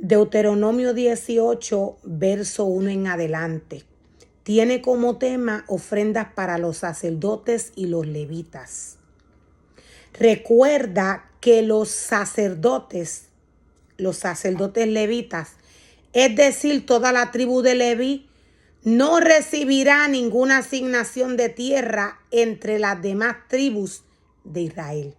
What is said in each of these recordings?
Deuteronomio 18, verso 1 en adelante. Tiene como tema ofrendas para los sacerdotes y los levitas. Recuerda que los sacerdotes levitas, es decir, toda la tribu de Leví, no recibirá ninguna asignación de tierra entre las demás tribus de Israel.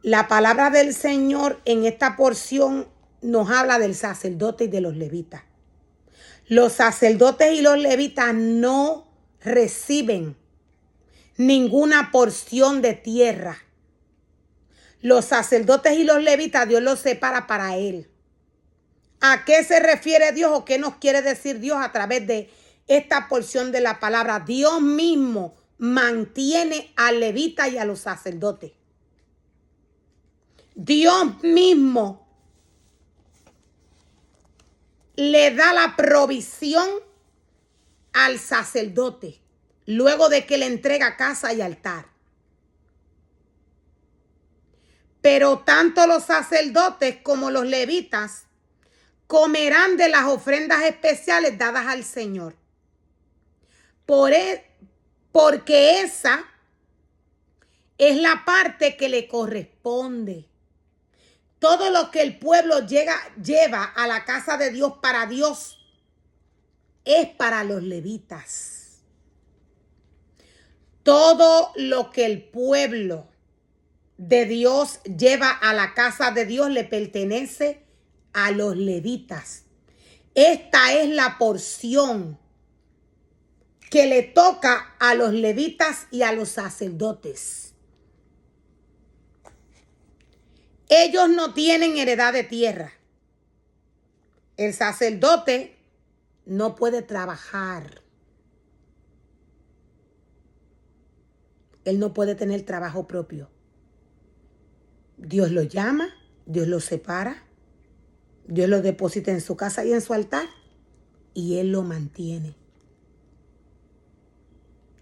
La palabra del Señor en esta porción nos habla del sacerdote y de los levitas. Los sacerdotes y los levitas no reciben ninguna porción de tierra. Los sacerdotes y los levitas, Dios los separa para él. ¿A qué se refiere Dios o qué nos quiere decir Dios a través de esta porción de la palabra? Dios mismo mantiene al levita y a los sacerdotes. Dios mismo le da la provisión al sacerdote luego de que le entrega casa y altar. Pero tanto los sacerdotes como los levitas comerán de las ofrendas especiales dadas al Señor. Porque esa es la parte que le corresponde. Todo lo que el pueblo lleva a la casa de Dios para Dios es para los levitas. Todo lo que el pueblo de Dios lleva a la casa de Dios le pertenece a los levitas. Esta es la porción que le toca a los levitas y a los sacerdotes. Ellos no tienen heredad de tierra. El sacerdote no puede trabajar. Él no puede tener trabajo propio. Dios lo llama, Dios lo separa, Dios lo deposita en su casa y en su altar y Él lo mantiene.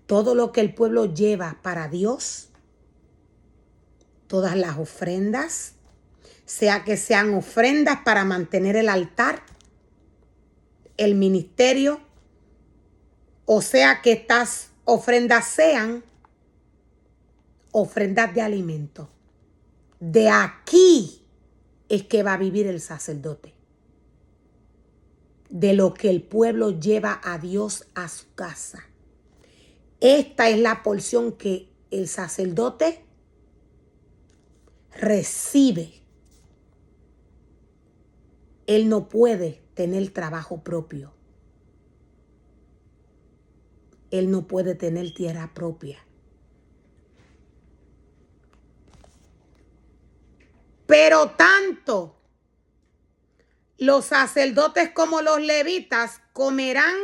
Todo lo que el pueblo lleva para Dios, todas las ofrendas, sea que sean ofrendas para mantener el altar, el ministerio, o sea que estas ofrendas sean ofrendas de alimento. De aquí es que va a vivir el sacerdote. De lo que el pueblo lleva a Dios a su casa. Esta es la porción que el sacerdote recibe. Él no puede tener trabajo propio. Él no puede tener tierra propia. Pero tanto los sacerdotes como los levitas comerán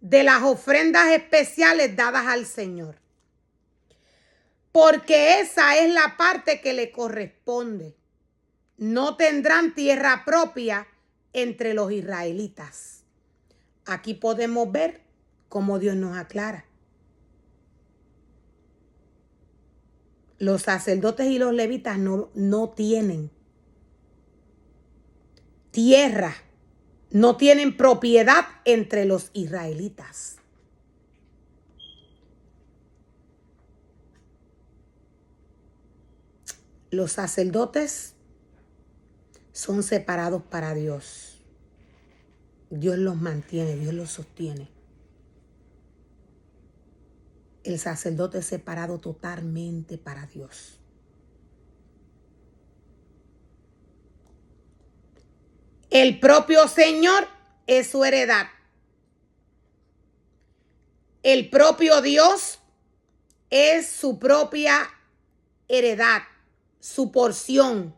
de las ofrendas especiales dadas al Señor. Porque esa es la parte que le corresponde. No tendrán tierra propia entre los israelitas. Aquí podemos ver cómo Dios nos aclara. Los sacerdotes y los levitas no tienen tierra, no tienen propiedad entre los israelitas. Los sacerdotes son separados para Dios. Dios los mantiene, Dios los sostiene. El sacerdote es separado totalmente para Dios. El propio Señor es su heredad. El propio Dios es su propia heredad, su porción,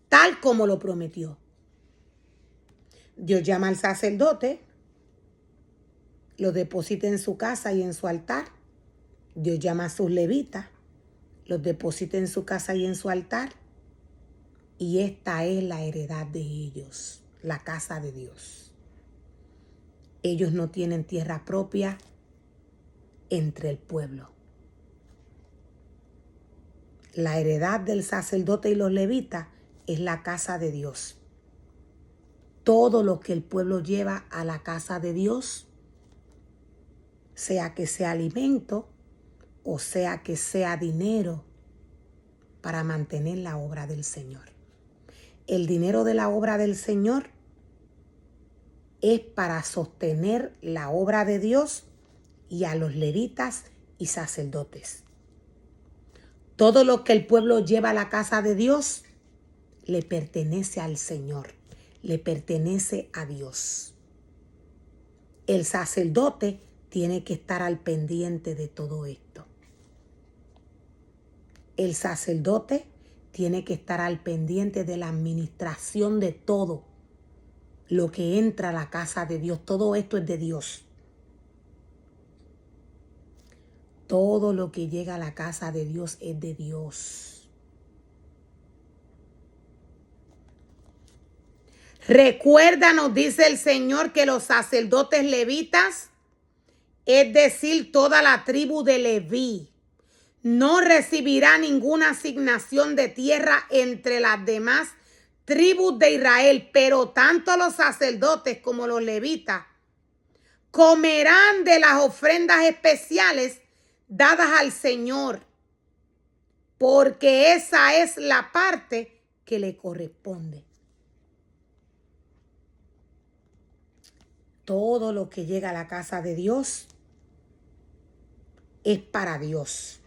tal como lo prometió. Dios llama al sacerdote, lo deposita en su casa y en su altar. Dios llama a sus levitas, los deposita en su casa y en su altar. Y esta es la heredad de ellos, la casa de Dios. Ellos no tienen tierra propia entre el pueblo. La heredad del sacerdote y los levitas es la casa de Dios. todo lo que el pueblo lleva a la casa de Dios, sea que sea alimento o sea que sea dinero, para mantener la obra del Señor. El dinero de la obra del Señor es para sostener la obra de Dios y a los levitas y sacerdotes. Todo lo que el pueblo lleva a la casa de Dios le pertenece al Señor, le pertenece a Dios. El sacerdote tiene que estar al pendiente de todo esto. El sacerdote tiene que estar al pendiente de la administración de todo lo que entra a la casa de Dios. Todo esto es de Dios. Todo lo que llega a la casa de Dios es de Dios. Recuerda, nos dice el Señor, que los sacerdotes levitas, es decir, toda la tribu de Leví, no recibirá ninguna asignación de tierra entre las demás tribus de Israel, pero tanto los sacerdotes como los levitas comerán de las ofrendas especiales dadas al Señor, porque esa es la parte que le corresponde. Todo lo que llega a la casa de Dios es para Dios.